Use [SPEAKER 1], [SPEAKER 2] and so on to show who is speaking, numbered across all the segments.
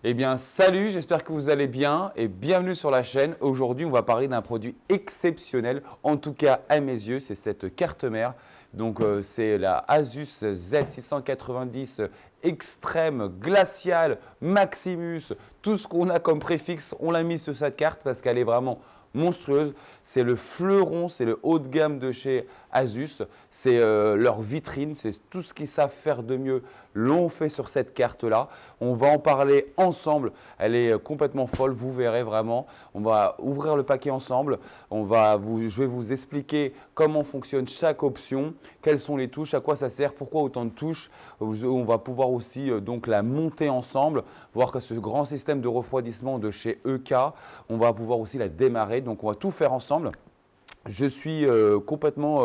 [SPEAKER 1] Eh bien, salut, j'espère que vous allez bien et bienvenue sur la chaîne. Aujourd'hui, on va parler d'un produit exceptionnel, en tout cas à mes yeux, c'est cette carte mère. Donc, c'est la Asus Z690 Extreme Glacial Maximus. Tout ce qu'on a comme préfixe, on l'a mis sur cette carte parce qu'elle est vraiment monstrueuse. C'est le fleuron, c'est le haut de gamme de chez Asus. C'est leur vitrine, c'est tout ce qu'ils savent faire de mieux. L'ont fait sur cette carte-là. On va en parler ensemble. Elle est complètement folle, vous verrez vraiment. On va ouvrir le paquet ensemble. Je vais vous expliquer comment fonctionne chaque option, quelles sont les touches, à quoi ça sert, pourquoi autant de touches. On va pouvoir aussi donc la monter ensemble, voir que ce grand système de refroidissement de chez EK, on va pouvoir aussi la démarrer. Donc on va tout faire ensemble. Je suis complètement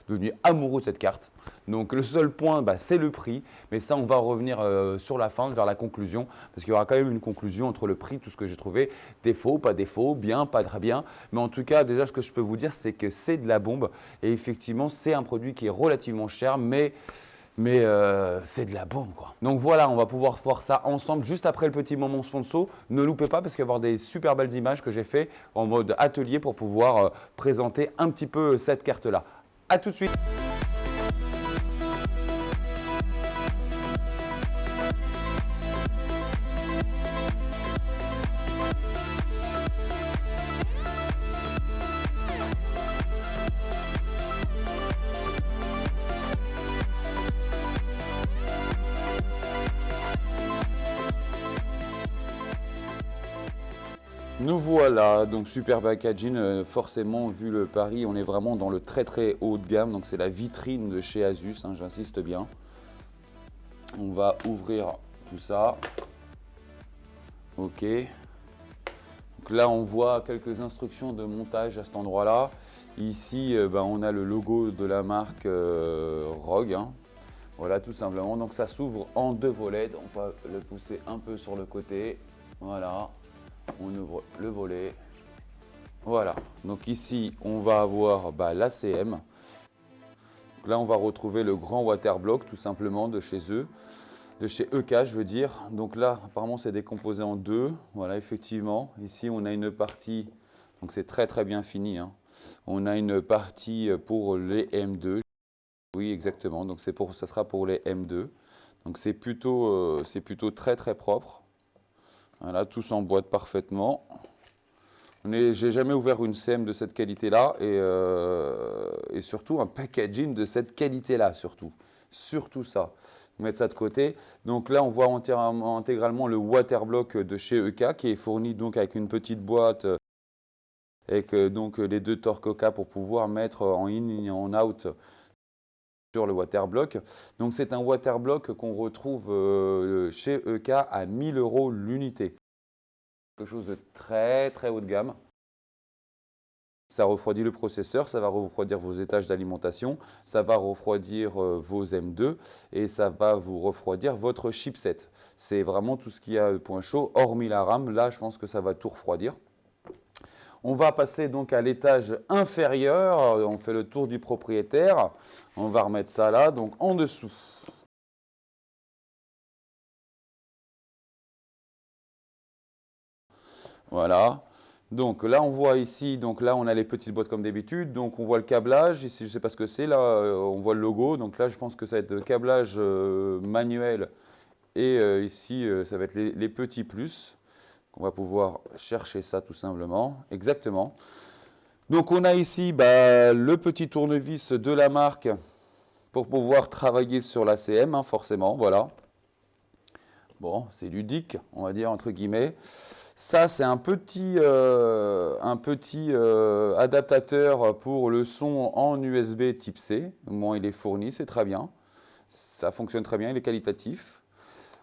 [SPEAKER 1] devenu amoureux de cette carte. Donc le seul point, c'est le prix. Mais ça, on va revenir sur la fin, vers la conclusion. Parce qu'il y aura quand même une conclusion entre le prix, tout ce que j'ai trouvé. Défaut, pas défaut, bien, pas très bien. Mais en tout cas, déjà, ce que je peux vous dire, c'est que c'est de la bombe. Et effectivement, c'est un produit qui est relativement cher, mais c'est de la bombe, quoi. Donc voilà, on va pouvoir voir ça ensemble juste après le petit moment sponsor. Ne loupez pas parce qu'il va y avoir des super belles images que j'ai fait en mode atelier pour pouvoir présenter un petit peu cette carte-là. A tout de suite. Nous voilà, donc super packaging, forcément vu le prix, on est vraiment dans le très très haut de gamme, donc c'est la vitrine de chez Asus, hein, j'insiste bien. On va ouvrir tout ça, ok. Donc là on voit quelques instructions de montage à cet endroit là. Ici on a le logo de la marque Rogue, hein. Voilà tout simplement, donc ça s'ouvre en deux volets, on va le pousser un peu sur le côté, voilà. On ouvre le volet. Voilà. Donc ici, on va avoir l'ACM. Là, on va retrouver le grand waterblock tout simplement de chez eux. De chez EK, je veux dire. Donc là, apparemment, c'est décomposé en deux. Voilà, effectivement. Ici, on a une partie. Donc c'est très très bien fini, hein. On a une partie pour les M2. Oui, exactement. Donc ça sera pour les M2. Donc c'est plutôt très très propre. Voilà, tout s'emboîte parfaitement. J'ai jamais ouvert une CM de cette qualité-là et surtout un packaging de cette qualité-là, surtout ça. Mettre ça de côté. Donc là, on voit intégralement le waterblock de chez EK qui est fourni donc avec une petite boîte avec donc les deux Torcoca pour pouvoir mettre en in et en out sur le waterblock. Donc c'est un waterblock qu'on retrouve chez EK à 1 000 € l'unité. Quelque chose de très très haut de gamme. Ça refroidit le processeur, ça va refroidir vos étages d'alimentation, ça va refroidir vos M2 et ça va vous refroidir votre chipset. C'est vraiment tout ce qu'il y a de point chaud, hormis la RAM. Là, je pense que ça va tout refroidir. On va passer donc à l'étage inférieur. On fait le tour du propriétaire. On va remettre ça là, donc en dessous. Voilà. Donc là, on voit ici, donc là, on a les petites boîtes comme d'habitude. Donc on voit le câblage. Ici, je ne sais pas ce que c'est. Là, on voit le logo. Donc là, je pense que ça va être le câblage manuel. Et ici, ça va être les petits plus. On va pouvoir chercher ça tout simplement. Exactement. Donc on a ici le petit tournevis de la marque pour pouvoir travailler sur l'ACM, hein, forcément. Voilà. Bon, c'est ludique, on va dire, entre guillemets. Ça, c'est un petit adaptateur pour le son en USB type C. Bon, il est fourni, c'est très bien. Ça fonctionne très bien, il est qualitatif.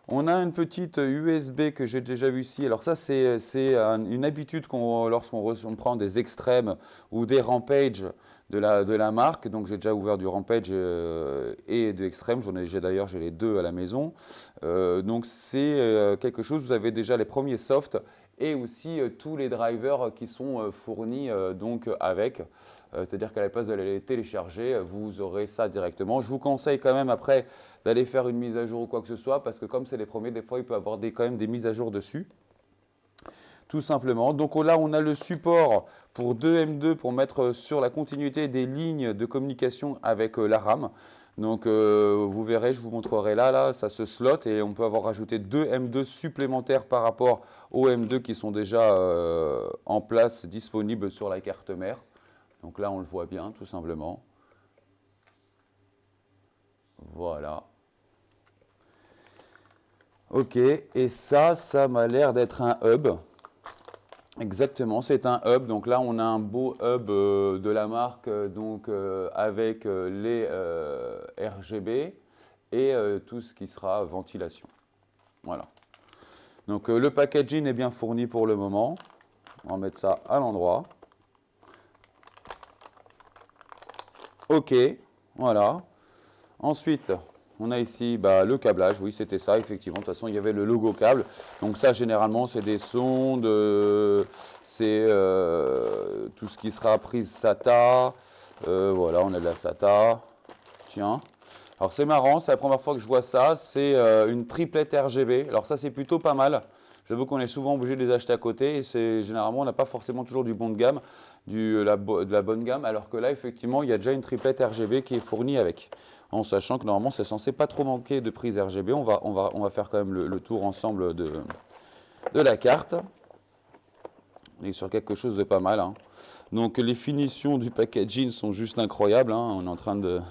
[SPEAKER 1] On a une petite USB que j'ai déjà vue ici. Alors ça, c'est une habitude lorsqu'on prend des extrêmes ou des Rampage de la marque. Donc j'ai déjà ouvert du Rampage et de Extreme. D'ailleurs, j'ai les deux à la maison. Donc c'est quelque chose, vous avez déjà les premiers softs et aussi tous les drivers qui sont fournis donc avec. C'est-à-dire qu'à la place de les télécharger, vous aurez ça directement. Je vous conseille quand même après d'aller faire une mise à jour ou quoi que ce soit, parce que comme c'est les premiers, des fois il peut y avoir quand même des mises à jour dessus. Tout simplement. Donc là, on a le support pour 2M2 pour mettre sur la continuité des lignes de communication avec la RAM. Donc vous verrez, je vous montrerai là, ça se slot et on peut avoir rajouté 2 M2 supplémentaires par rapport aux M2 qui sont déjà en place, disponibles sur la carte mère. Donc là, on le voit bien, tout simplement. Voilà. Ok, et ça m'a l'air d'être un hub. Exactement, c'est un hub. Donc là, on a un beau hub de la marque avec les RGB et tout ce qui sera ventilation. Voilà. Donc le packaging est bien fourni pour le moment. On va mettre ça à l'endroit. Ok, voilà. Ensuite, on a ici le câblage, oui c'était ça effectivement, de toute façon il y avait le logo câble, donc ça généralement c'est des sondes, c'est tout ce qui sera prise SATA, voilà on a de la SATA, tiens, alors c'est marrant, c'est la première fois que je vois ça, c'est une triplette RGB, alors ça c'est plutôt pas mal, j'avoue qu'on est souvent obligé de les acheter à côté et c'est généralement on n'a pas forcément toujours du bon de gamme, de la bonne gamme, alors que là effectivement il y a déjà une triplette RGB qui est fournie avec. En sachant que normalement c'est censé pas trop manquer de prise RGB. On va faire quand même le tour ensemble de la carte. On est sur quelque chose de pas mal. Hein. Donc les finitions du packaging sont juste incroyables. Hein. On est en train de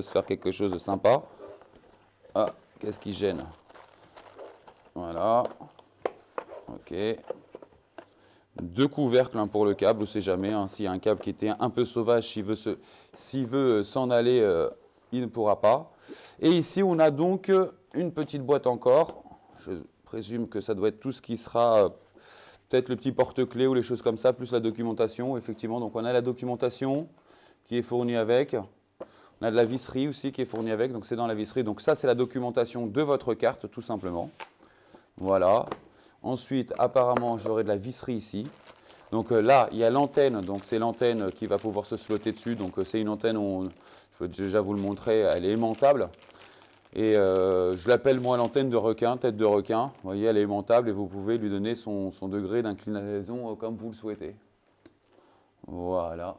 [SPEAKER 1] se faire quelque chose de sympa. Ah, qu'est-ce qui gêne? Voilà. Ok. 2 couvercles hein, pour le câble, on ne sait jamais. Hein, s'il y a un câble qui était un peu sauvage, s'il veut s'en aller, il ne pourra pas. Et ici, on a donc une petite boîte encore. Je présume que ça doit être tout ce qui sera peut-être le petit porte-clés ou les choses comme ça, plus la documentation. Effectivement, donc on a la documentation qui est fournie avec. On a de la visserie aussi qui est fournie avec, donc c'est dans la visserie. Donc ça, c'est la documentation de votre carte, tout simplement. Voilà. Ensuite, apparemment, j'aurai de la visserie ici. Donc là, il y a l'antenne, donc c'est l'antenne qui va pouvoir se slotter dessus. Donc c'est une antenne, je peux déjà vous le montrer, elle est aimantable. Et je l'appelle moi l'antenne de requin, tête de requin. Vous voyez, elle est aimantable et vous pouvez lui donner son degré d'inclinaison comme vous le souhaitez. Voilà.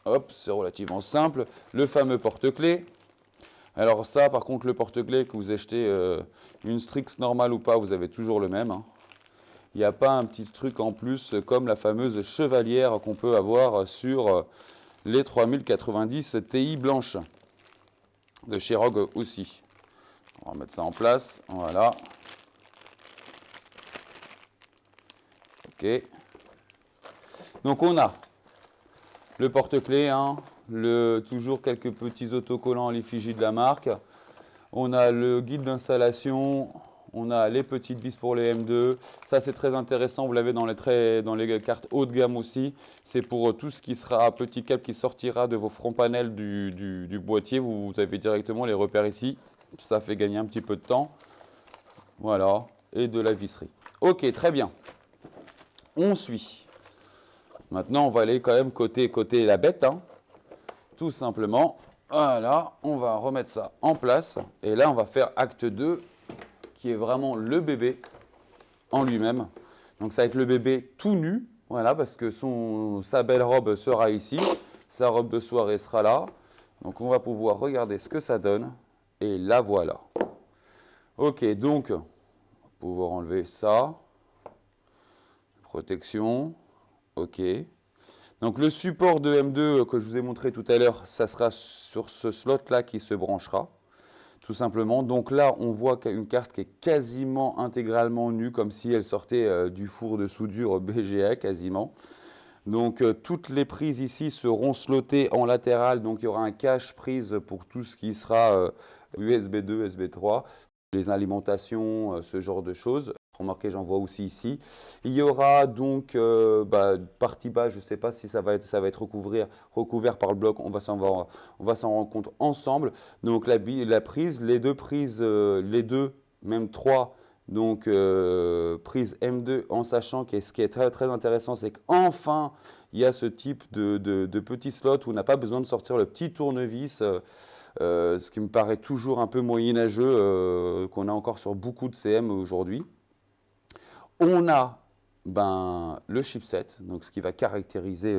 [SPEAKER 1] Hop, c'est relativement simple. Le fameux porte-clés. Alors ça, par contre, le porte-clés, que vous achetez une Strix normale ou pas, vous avez toujours le même. Hein. Il n'y a pas un petit truc en plus comme la fameuse chevalière qu'on peut avoir sur les 3090 Ti blanches de chez Rogue aussi. On va mettre ça en place, voilà. Ok. Donc on a le porte-clés, hein, toujours quelques petits autocollants à l'effigie de la marque. On a le guide d'installation, on a les petites vis pour les M2. Ça, c'est très intéressant, vous l'avez dans les cartes haut de gamme aussi. C'est pour tout ce qui sera petit câble qui sortira de vos fronts panels du boîtier. Vous avez directement les repères ici. Ça fait gagner un petit peu de temps. Voilà, et de la visserie. Ok, très bien. On suit. Maintenant, on va aller quand même côté la bête, hein. Tout simplement. Voilà, on va remettre ça en place. Et là, on va faire acte 2, qui est vraiment le bébé en lui-même. Donc, ça va être le bébé tout nu. Voilà, parce que sa belle robe sera ici. Sa robe de soirée sera là. Donc, on va pouvoir regarder ce que ça donne. Et la voilà. Ok, donc, on va pouvoir enlever ça. Protection. Ok. Donc le support de M2 que je vous ai montré tout à l'heure, ça sera sur ce slot-là qui se branchera, tout simplement. Donc là, on voit une carte qui est quasiment intégralement nue, comme si elle sortait du four de soudure BGA, quasiment. Donc toutes les prises ici seront slottées en latéral, donc il y aura un cache prise pour tout ce qui sera USB 2, USB 3, les alimentations, ce genre de choses. Remarquez, j'en vois aussi ici. Il y aura donc partie bas, je ne sais pas si ça va être recouvert par le bloc, on va s'en rendre compte ensemble. Donc la prise, les deux prises, même trois, donc prise M2, en sachant que ce qui est très très intéressant, c'est qu'enfin il y a ce type de petit slot où on n'a pas besoin de sortir le petit tournevis. Ce qui me paraît toujours un peu moyenâgeux, qu'on a encore sur beaucoup de CM aujourd'hui. On a le chipset, donc ce qui va caractériser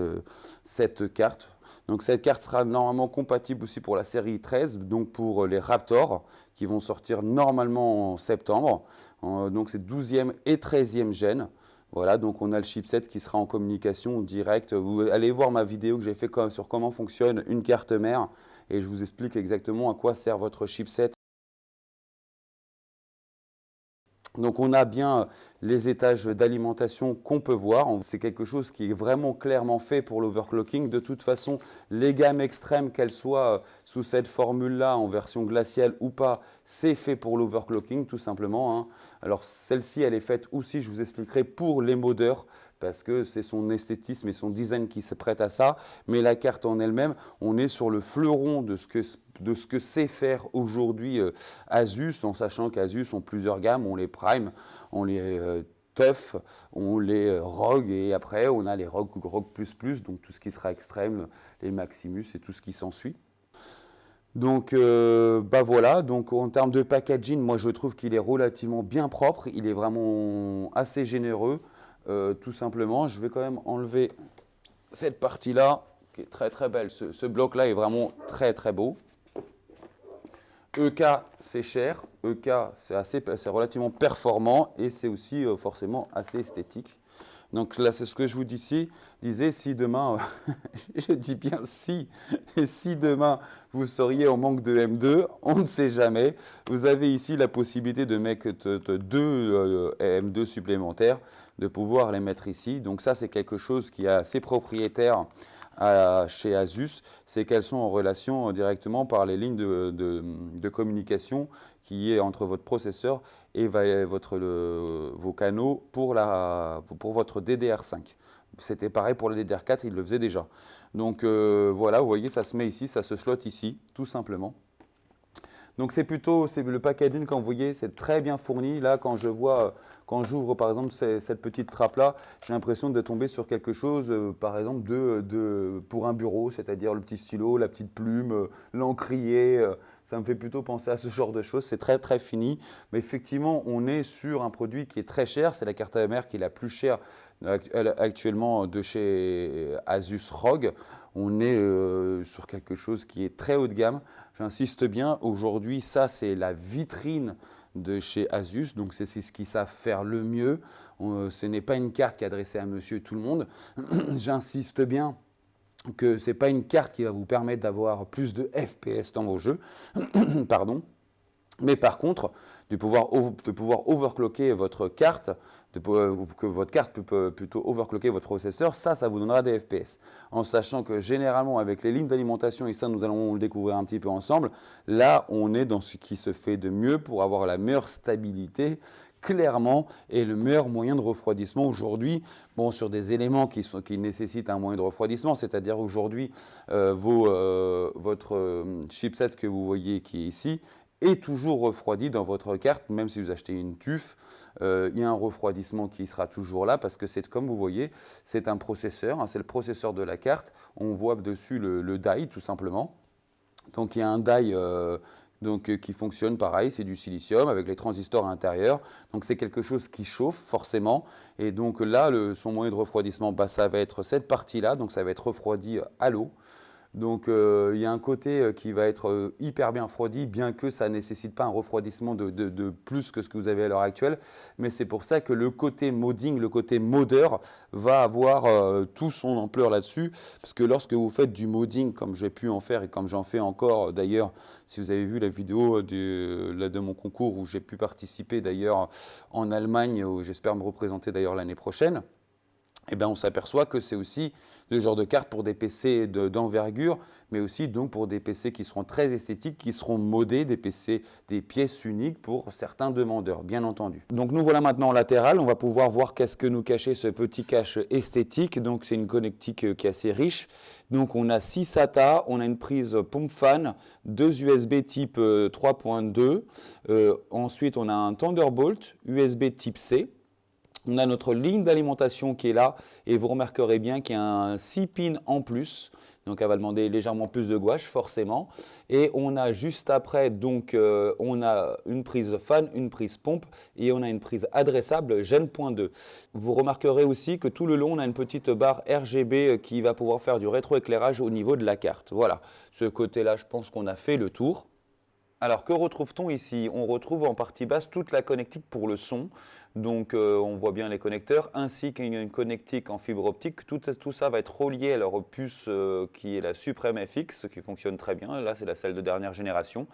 [SPEAKER 1] cette carte. Donc cette carte sera normalement compatible aussi pour la série 13, donc pour les Raptor, qui vont sortir normalement en septembre. Donc c'est 12e et 13e gène. Voilà, donc on a le chipset qui sera en communication directe. Vous allez voir ma vidéo que j'ai fait sur comment fonctionne une carte mère et je vous explique exactement à quoi sert votre chipset. Donc on a bien les étages d'alimentation qu'on peut voir. C'est quelque chose qui est vraiment clairement fait pour l'overclocking. De toute façon, les gammes extrêmes, qu'elles soient sous cette formule-là, en version glaciale ou pas, c'est fait pour l'overclocking tout simplement, hein. Alors celle-ci, elle est faite aussi, je vous expliquerai, pour les modeurs, parce que c'est son esthétisme et son design qui se prête à ça. Mais la carte en elle-même, on est sur le fleuron de ce que sait faire aujourd'hui Asus, en sachant qu'Asus ont plusieurs gammes, on les Prime, on les Tough, on les ROG, et après on a les ROG Plus, donc tout ce qui sera extrême, les Maximus et tout ce qui s'ensuit. Donc voilà, donc en termes de packaging, moi je trouve qu'il est relativement bien propre, il est vraiment assez généreux. Tout simplement, je vais quand même enlever cette partie-là, qui est très très belle. Ce bloc-là est vraiment très très beau. EK, c'est cher. EK, c'est relativement performant et c'est aussi forcément assez esthétique. Donc là, c'est ce que je vous disais, si demain, je dis bien si, et si demain vous seriez en manque de M2, on ne sait jamais. Vous avez ici la possibilité de mettre deux M2 supplémentaires, de pouvoir les mettre ici. Donc ça, c'est quelque chose qui est assez propriétaire chez Asus, c'est qu'elles sont en relation directement par les lignes de communication qui est entre votre processeur et vos canaux pour votre DDR5. C'était pareil pour le DDR4, il le faisait déjà. Donc voilà, vous voyez, ça se met ici, ça se slot ici, tout simplement. Donc c'est le packaging, quand vous voyez, c'est très bien fourni. Là, quand j'ouvre par exemple cette petite trappe-là, j'ai l'impression de tomber sur quelque chose, par exemple, pour un bureau, c'est-à-dire le petit stylo, la petite plume, l'encrier. Ça me fait plutôt penser à ce genre de choses. C'est très très fini. Mais effectivement, on est sur un produit qui est très cher. C'est la carte mère qui est la plus chère actuellement de chez Asus ROG. On est sur quelque chose qui est très haut de gamme. J'insiste bien, aujourd'hui, ça c'est la vitrine de chez Asus, donc c'est ce qu'ils savent faire le mieux. Ce n'est pas une carte qui est adressée à monsieur tout le monde. J'insiste bien que ce n'est pas une carte qui va vous permettre d'avoir plus de FPS dans vos jeux. Pardon. Mais par contre, de pouvoir overclocker votre carte, que votre carte peut plutôt overclocker votre processeur, ça vous donnera des FPS. En sachant que généralement, avec les lignes d'alimentation, et ça nous allons le découvrir un petit peu ensemble, là on est dans ce qui se fait de mieux pour avoir la meilleure stabilité, clairement, et le meilleur moyen de refroidissement aujourd'hui, sur des éléments qui nécessitent un moyen de refroidissement, c'est-à-dire aujourd'hui, votre chipset que vous voyez qui est ici, est toujours refroidi dans votre carte, même si vous achetez une TUF, il y a un refroidissement qui sera toujours là parce que c'est, comme vous voyez, c'est un processeur, hein, c'est le processeur de la carte. On voit dessus le die tout simplement. Donc il y a un die qui fonctionne pareil, c'est du silicium avec les transistors à l'intérieur. Donc c'est quelque chose qui chauffe forcément. Et donc là, son moyen de refroidissement, ça va être cette partie-là, donc ça va être refroidi à l'eau. Donc il y a un côté qui va être hyper bien refroidi, bien que ça ne nécessite pas un refroidissement de plus que ce que vous avez à l'heure actuelle. Mais c'est pour ça que le côté modding, le côté modeur va avoir tout son ampleur là-dessus. Parce que lorsque vous faites du modding, comme j'ai pu en faire et comme j'en fais encore d'ailleurs, si vous avez vu la vidéo de mon concours où j'ai pu participer d'ailleurs en Allemagne, où j'espère me représenter d'ailleurs l'année prochaine. eh bien, on s'aperçoit que c'est aussi le genre de carte pour des PC d'envergure, mais aussi donc pour des PC qui seront très esthétiques, qui seront modés, des PC, des pièces uniques pour certains demandeurs, bien entendu. Donc nous voilà maintenant en latéral, on va pouvoir voir qu'est-ce que nous cachait ce petit cache esthétique. Donc c'est une connectique qui est assez riche. Donc on a 6 SATA, on a une prise pompe fan, 2 USB type 3.2, ensuite on a un Thunderbolt USB type C. On a notre ligne d'alimentation qui est là et vous remarquerez bien qu'il y a un 6 pins en plus. Donc elle va demander légèrement plus de gouache forcément. Et on a juste après, donc on a une prise fan, une prise pompe et on a une prise adressable Gen.2. Vous remarquerez aussi que tout le long on a une petite barre RGB qui va pouvoir faire du rétroéclairage au niveau de la carte. Voilà, ce côté-là je pense qu'on a fait le tour. Alors que retrouve-t-on ici? On retrouve en partie basse toute la connectique pour le son. Donc on voit bien les connecteurs ainsi qu'une connectique en fibre optique. Tout ça va être relié à leur puce qui est la Supreme FX qui fonctionne très bien. Là c'est celle de dernière génération.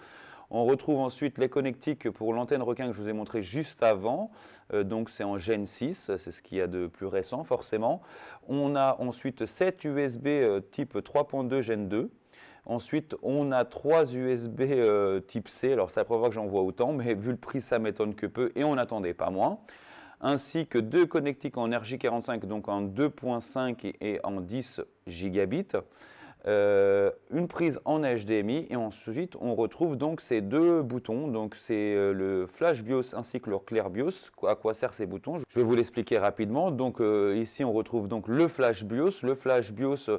[SPEAKER 1] On retrouve ensuite les connectiques pour l'antenne requin que je vous ai montré juste avant. Donc c'est en Gen 6, c'est ce qu'il y a de plus récent forcément. On a ensuite 7 USB type 3.2 Gen 2. Ensuite, on a 3 USB type C. Alors, c'est la première fois que j'en vois autant, mais vu le prix, ça m'étonne que peu et on n'attendait pas moins. Ainsi que 2 connectiques en RJ45, donc en 2.5 et en 10 gigabits. Une prise en HDMI et ensuite on retrouve donc ces deux boutons, donc c'est le Flash BIOS ainsi que le Clear BIOS. À quoi servent ces boutons? Je vais vous l'expliquer rapidement. Donc ici on retrouve donc le Flash BIOS. Le Flash BIOS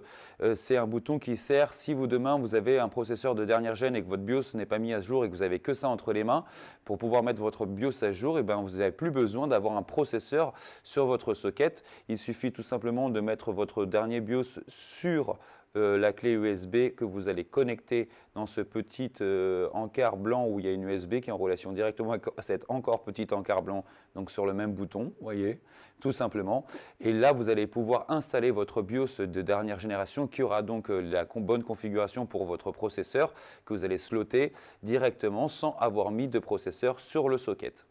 [SPEAKER 1] c'est un bouton qui sert si demain vous avez un processeur de dernière gène et que votre BIOS n'est pas mis à jour et que vous avez que ça entre les mains pour pouvoir mettre votre BIOS à jour, et vous n'avez plus besoin d'avoir un processeur sur votre socket. Il suffit tout simplement de mettre votre dernier BIOS sur la clé USB que vous allez connecter dans ce petit encart blanc où il y a une USB qui est en relation directement avec cet encore petit encart blanc, donc sur le même bouton, voyez, tout simplement. Et là, vous allez pouvoir installer votre BIOS de dernière génération qui aura donc la bonne configuration pour votre processeur que vous allez slotter directement sans avoir mis de processeur sur le socket.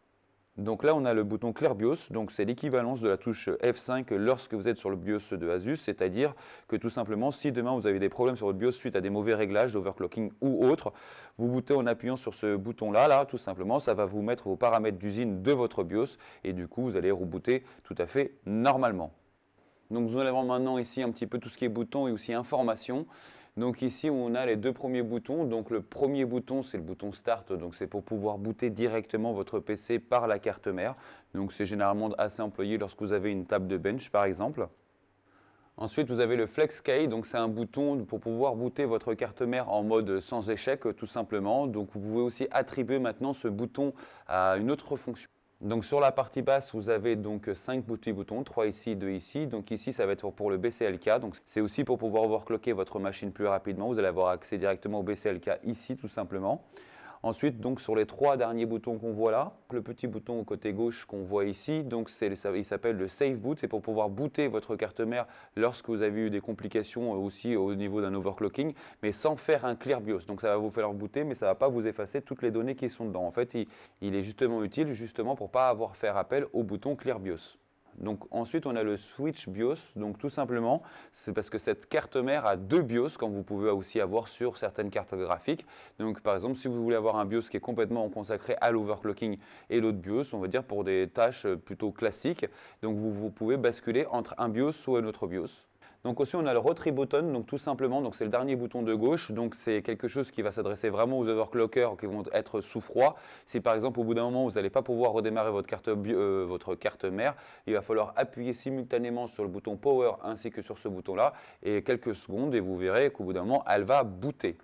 [SPEAKER 1] Donc là, on a le bouton Clear BIOS, donc c'est l'équivalence de la touche F5 lorsque vous êtes sur le BIOS de Asus, c'est-à-dire que tout simplement, si demain vous avez des problèmes sur votre BIOS suite à des mauvais réglages d'overclocking ou autre, vous bootez en appuyant sur ce bouton-là, tout simplement, ça va vous mettre vos paramètres d'usine de votre BIOS et du coup, vous allez rebooter tout à fait normalement. Donc nous allons maintenant ici un petit peu tout ce qui est boutons et aussi informations. Donc ici on a les deux premiers boutons. Donc le premier bouton c'est le bouton Start, donc c'est pour pouvoir booter directement votre PC par la carte mère. Donc c'est généralement assez employé lorsque vous avez une table de bench par exemple. Ensuite, vous avez le Flex Key, donc c'est un bouton pour pouvoir booter votre carte mère en mode sans échec tout simplement. Donc vous pouvez aussi attribuer maintenant ce bouton à une autre fonction. Donc sur la partie basse, vous avez donc 5 petits boutons, 3 ici, 2 ici. Donc ici, ça va être pour le BCLK. Donc c'est aussi pour pouvoir overclocker votre machine plus rapidement. Vous allez avoir accès directement au BCLK ici tout simplement. Ensuite, donc sur les 3 derniers boutons qu'on voit là, le petit bouton au côté gauche qu'on voit ici, donc il s'appelle le Safe Boot, c'est pour pouvoir booter votre carte mère lorsque vous avez eu des complications aussi au niveau d'un overclocking, mais sans faire un Clear BIOS. Donc ça va vous faire booter, mais ça ne va pas vous effacer toutes les données qui sont dedans. En fait, il est justement utile justement pour ne pas avoir à faire appel au bouton Clear BIOS. Donc ensuite on a le switch BIOS, donc tout simplement c'est parce que cette carte mère a 2 BIOS comme vous pouvez aussi avoir sur certaines cartes graphiques. Donc par exemple si vous voulez avoir un BIOS qui est complètement consacré à l'overclocking et l'autre BIOS, on va dire pour des tâches plutôt classiques, donc vous pouvez basculer entre un BIOS ou un autre BIOS. Donc aussi on a le Rotary Button, donc tout simplement, donc c'est le dernier bouton de gauche, donc c'est quelque chose qui va s'adresser vraiment aux overclockers qui vont être sous froid. Si par exemple au bout d'un moment vous n'allez pas pouvoir redémarrer votre carte mère, il va falloir appuyer simultanément sur le bouton Power ainsi que sur ce bouton là et quelques secondes et vous verrez qu'au bout d'un moment elle va booter.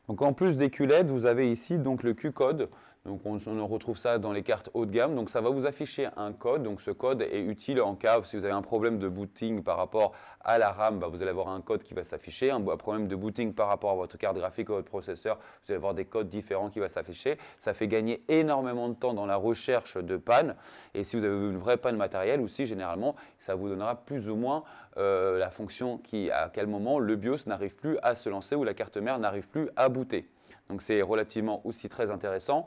[SPEAKER 1] Donc en plus des QLED, vous avez ici donc le Q-code. Donc on retrouve ça dans les cartes haut de gamme. Donc ça va vous afficher un code. Donc ce code est utile en cas si vous avez un problème de booting par rapport à la RAM, vous allez avoir un code qui va s'afficher. Un problème de booting par rapport à votre carte graphique ou votre processeur, vous allez avoir des codes différents qui vont s'afficher. Ça fait gagner énormément de temps dans la recherche de panne. Et si vous avez une vraie panne matérielle aussi, généralement, ça vous donnera plus ou moins la fonction à quel moment le BIOS n'arrive plus à se lancer ou la carte mère n'arrive plus à booter. Donc c'est relativement aussi très intéressant.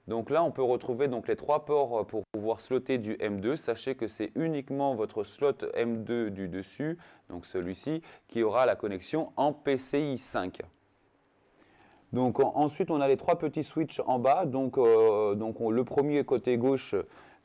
[SPEAKER 1] Donc là, on peut retrouver donc les 3 ports pour pouvoir slotter du M2. Sachez que c'est uniquement votre slot M2 du dessus, donc celui-ci, qui aura la connexion en PCI 5. Donc ensuite, on a les 3 petits switches en bas. Donc, le premier côté gauche,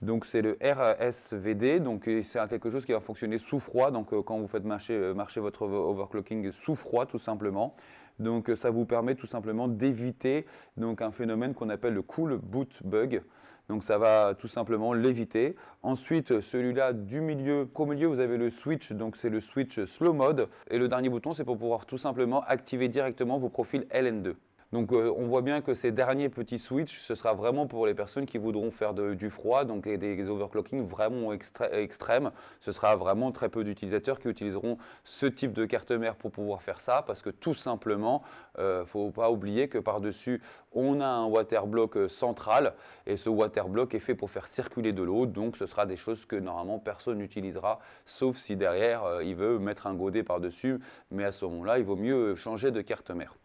[SPEAKER 1] donc c'est le RSVD. Donc c'est quelque chose qui va fonctionner sous froid. Donc quand vous faites marcher votre overclocking sous froid, tout simplement. Donc ça vous permet tout simplement d'éviter donc un phénomène qu'on appelle le cool boot bug. Donc ça va tout simplement l'éviter. Ensuite, celui-là du milieu, au milieu vous avez le switch, donc c'est le switch slow mode. Et le dernier bouton, c'est pour pouvoir tout simplement activer directement vos profils LN2. Donc on voit bien que ces derniers petits switches, ce sera vraiment pour les personnes qui voudront faire du froid, donc des overclocking vraiment extrêmes. Ce sera vraiment très peu d'utilisateurs qui utiliseront ce type de carte mère pour pouvoir faire ça, parce que tout simplement, il ne faut pas oublier que par-dessus, on a un water block central, et ce water block est fait pour faire circuler de l'eau, donc ce sera des choses que normalement personne n'utilisera, sauf si derrière, il veut mettre un godet par-dessus, mais à ce moment-là, il vaut mieux changer de carte mère.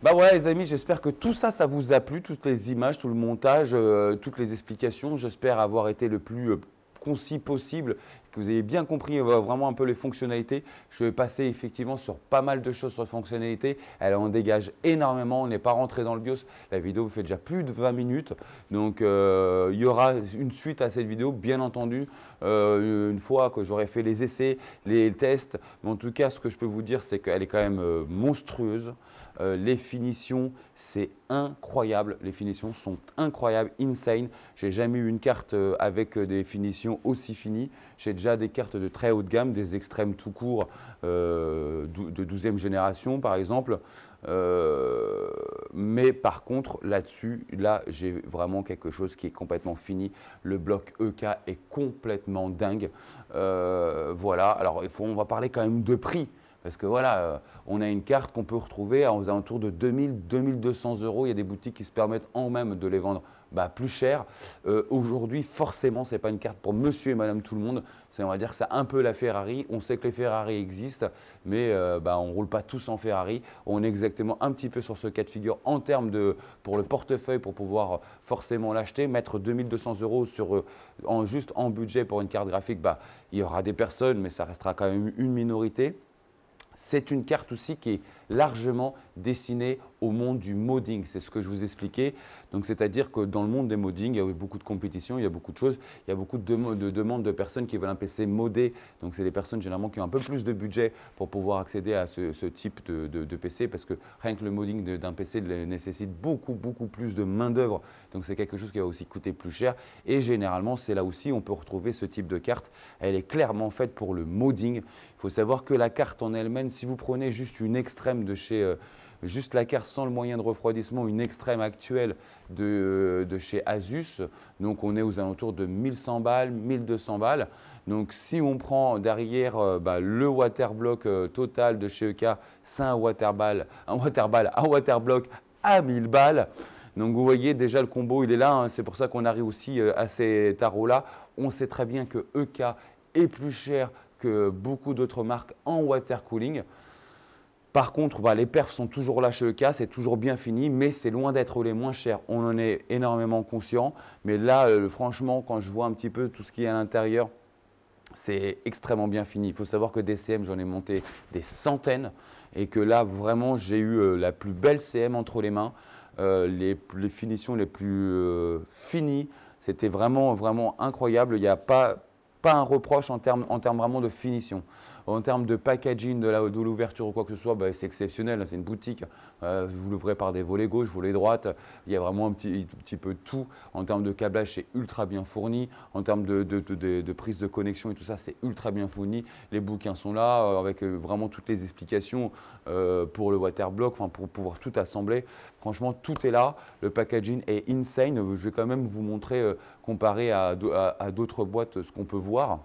[SPEAKER 1] Bah ouais les amis, j'espère que tout ça, ça vous a plu, toutes les images, tout le montage, toutes les explications. J'espère avoir été le plus concis possible, que vous ayez bien compris vraiment un peu les fonctionnalités. Je vais passer effectivement sur pas mal de choses sur les fonctionnalités. Elle en dégage énormément, on n'est pas rentré dans le BIOS. La vidéo vous fait déjà plus de 20 minutes. Donc il y aura une suite à cette vidéo, bien entendu, une fois que j'aurai fait les essais, les tests. Mais en tout cas, ce que je peux vous dire, c'est qu'elle est quand même monstrueuse. Les finitions, c'est incroyable. Les finitions sont incroyables, insane. J'ai jamais eu une carte avec des finitions aussi finies. J'ai déjà des cartes de très haut de gamme, des extrêmes tout court de 12e génération par exemple. Mais par contre, là-dessus, là, j'ai vraiment quelque chose qui est complètement fini. Le bloc EK est complètement dingue. Voilà, alors on va parler quand même de prix. Parce que voilà, on a une carte qu'on peut retrouver aux alentours de 2000-2200 euros. Il y a des boutiques qui se permettent en même de les vendre plus cher. Aujourd'hui, forcément, ce n'est pas une carte pour monsieur et madame tout le monde. On va dire que c'est un peu la Ferrari. On sait que les Ferrari existent, mais on ne roule pas tous en Ferrari. On est exactement un petit peu sur ce cas de figure en termes de, pour le portefeuille, pour pouvoir forcément l'acheter. Mettre 2200 euros juste en budget pour une carte graphique, il y aura des personnes, mais ça restera quand même une minorité. C'est une carte aussi qui est largement destinée au monde du modding. C'est ce que je vous expliquais. Donc, c'est-à-dire que dans le monde des modding, il y a beaucoup de compétitions, il y a beaucoup de choses. Il y a beaucoup de demandes de personnes qui veulent un PC modé. Donc, c'est des personnes généralement qui ont un peu plus de budget pour pouvoir accéder à ce type de PC parce que rien que le modding d'un PC nécessite beaucoup plus de main-d'œuvre. Donc, c'est quelque chose qui va aussi coûter plus cher. Et généralement, c'est là aussi on peut retrouver ce type de carte. Elle est clairement faite pour le modding. Il faut savoir que la carte en elle-même, si vous prenez juste une extrême de chez, juste la carte sans le moyen de refroidissement, une extrême actuelle de chez Asus, donc on est aux alentours de 1100 balles, 1200 balles. Donc si on prend derrière le waterblock total de chez EK, c'est un waterblock à 1000 balles. Donc vous voyez déjà le combo, il est là. Hein. C'est pour ça qu'on arrive aussi à ces tarots-là. On sait très bien que EK est plus cher que beaucoup d'autres marques en water cooling. Par contre, les perfs sont toujours là chez EK, c'est toujours bien fini, mais c'est loin d'être les moins chers. On en est énormément conscient. Mais là, franchement, quand je vois un petit peu tout ce qui est à l'intérieur, c'est extrêmement bien fini. Il faut savoir que des CM, j'en ai monté des centaines et que là, vraiment, j'ai eu la plus belle CM entre les mains, les finitions les plus finies. C'était vraiment incroyable. Il n'y a pas un reproche en termes vraiment de finition. En termes de packaging, de l'ouverture ou quoi que ce soit, c'est exceptionnel. C'est une boutique. Vous l'ouvrez par des volets gauche, volets droite. Il y a vraiment un petit peu de tout. En termes de câblage, c'est ultra bien fourni. En termes de prise de connexion et tout ça, c'est ultra bien fourni. Les bouquins sont là avec vraiment toutes les explications pour le waterblock, pour pouvoir tout assembler. Franchement, tout est là. Le packaging est insane. Je vais quand même vous montrer, comparé à d'autres boîtes, ce qu'on peut voir.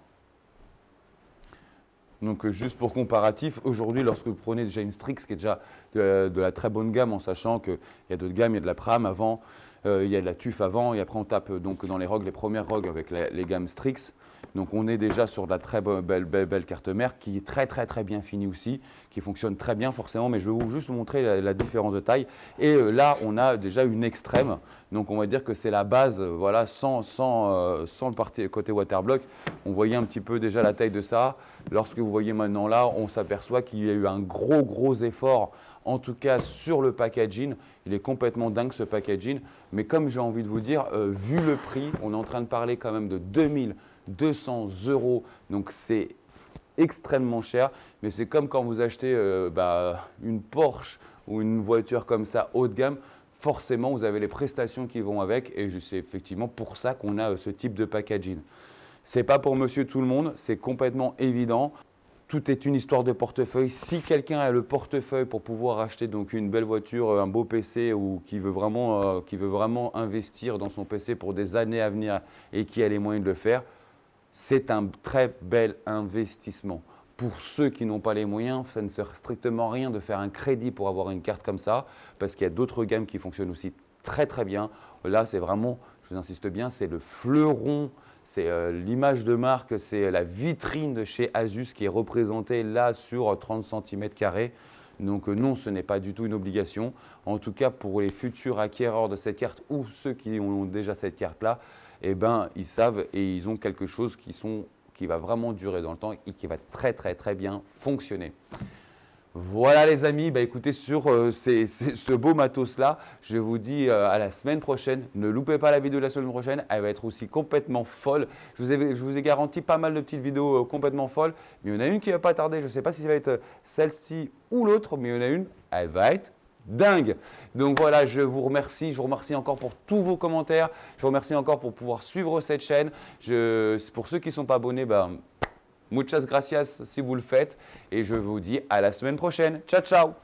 [SPEAKER 1] Donc, juste pour comparatif, aujourd'hui, lorsque vous prenez déjà une Strix, qui est déjà de la très bonne gamme, en sachant qu'il y a d'autres gammes, il y a de la Pram avant, il y a de la TUF avant, et après on tape donc dans les ROG, les premières ROG avec les gammes Strix. Donc, on est déjà sur de la très belle carte mère qui est très bien finie aussi, qui fonctionne très bien forcément, mais je vais juste vous montrer la différence de taille. Et là, on a déjà une extrême, donc on va dire que c'est la base, voilà, sans le côté waterblock. On voyait un petit peu déjà la taille de ça. Lorsque vous voyez maintenant là, on s'aperçoit qu'il y a eu un gros effort, en tout cas sur le packaging. Il est complètement dingue ce packaging, mais comme j'ai envie de vous dire, vu le prix, on est en train de parler quand même de 2200 euros, donc c'est extrêmement cher, mais c'est comme quand vous achetez une Porsche ou une voiture comme ça haut de gamme, forcément vous avez les prestations qui vont avec, et c'est effectivement pour ça qu'on a ce type de packaging. C'est pas pour monsieur tout le monde, c'est complètement évident. Tout est une histoire de portefeuille. Si quelqu'un a le portefeuille pour pouvoir acheter donc une belle voiture, un beau PC ou qui veut vraiment investir dans son PC pour des années à venir et qui a les moyens de le faire, c'est un très bel investissement. Pour ceux qui n'ont pas les moyens, ça ne sert strictement rien de faire un crédit pour avoir une carte comme ça, parce qu'il y a d'autres gammes qui fonctionnent aussi très bien. Là, c'est vraiment, je vous insiste bien, c'est le fleuron, c'est l'image de marque, c'est la vitrine de chez Asus qui est représentée là sur 30 cm². Donc non, ce n'est pas du tout une obligation. En tout cas, pour les futurs acquéreurs de cette carte ou ceux qui ont déjà cette carte-là, eh ben, ils savent et ils ont quelque chose qui va vraiment durer dans le temps et qui va très très très bien fonctionner. Voilà les amis, bah écoutez, sur ce beau matos-là, je vous dis à la semaine prochaine. Ne loupez pas la vidéo de la semaine prochaine, elle va être aussi complètement folle. Je vous ai garanti pas mal de petites vidéos complètement folles, mais il y en a une qui ne va pas tarder. Je ne sais pas si ça va être celle-ci ou l'autre, mais il y en a une, elle va être dingue. Donc voilà, je vous remercie encore pour tous vos commentaires. Je vous remercie encore pour pouvoir suivre cette chaîne. Pour ceux qui ne sont pas abonnés, ben, muchas gracias si vous le faites et je vous dis à la semaine prochaine. Ciao, ciao!